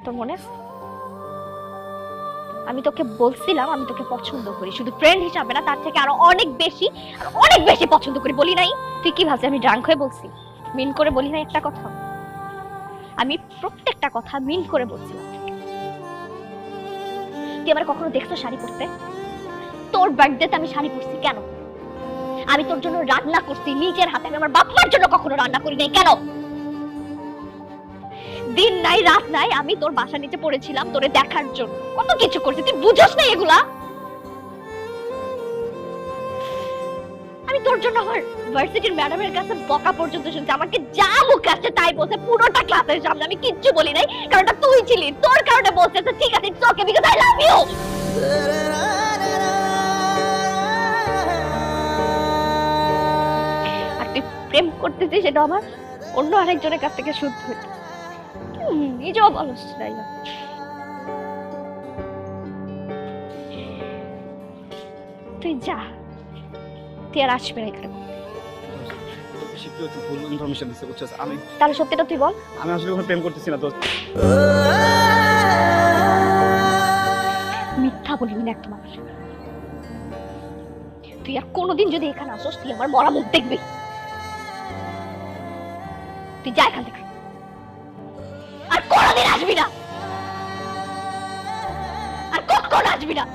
তোর মনে আছে? আমি তোকে বলছিলাম আমি তোকে পছন্দ করি, শুধু ফ্রেন্ড হিসাবে না, তার থেকে আরো অনেক বেশি পছন্দ করি। বলি নাই? তুই কি ভাবছিস আমি ড্রাঙ্ক হয়ে বলছি? মিন করে বলি নাই একটা কথা? আমি প্রত্যেকটা কথা মিন করে বলছিলাম। তুই আমার কখনো দেখছো শাড়ি পরতে? তোর বার্থডেতে আমি শাড়ি পরছি কেন? আমি তোর জন্য রান্না করছি নিজের হাতে, আমি আমার বাপ মার জন্য কখনো রান্না করি নাই কেন? দিন নাই রাত নাই আমি তোর বাসা নিচে পড়েছিলাম তোরে দেখার জন্য, কত কিছু করছি, তুই বুঝোস না এগুলা? আমি তোর জন্য আমার ভার্সিটির ম্যাডামের কাছে বকা পর্যন্ত শুনছি, আমাকে যা মুখ আসছে তাই বলছে পুরোটা ক্লাসের সামনে, আমি কিচ্ছু বলি নাই, কারণ তুই ছিলি, তোর কারণে বলছে ঠিক আছে it's okay because I love you. আর তুই প্রেম করতেছিস সেটা আমার অন্য আরেকজনের কাছ থেকে শুদ্ধ হইতে নিজেও বলস তাই না? তুই যা, তুই আর আসবে না এখানে। ভুল ইনফরমেশন দিছে বুঝছস? তাহলে সত্যিটা তুই বল। আমি আসলে কোনো প্রেম করতেছি না দোস্ত। মিথ্যা বলবি না একদম আমার। তুই আর কোনোদিন যদি এখানে আসোস তুই আমার মরা মুখ দেখবি। তুই যা এখান থেকে, আর কোনোদিন আসবি না, আর কখন আসবি না।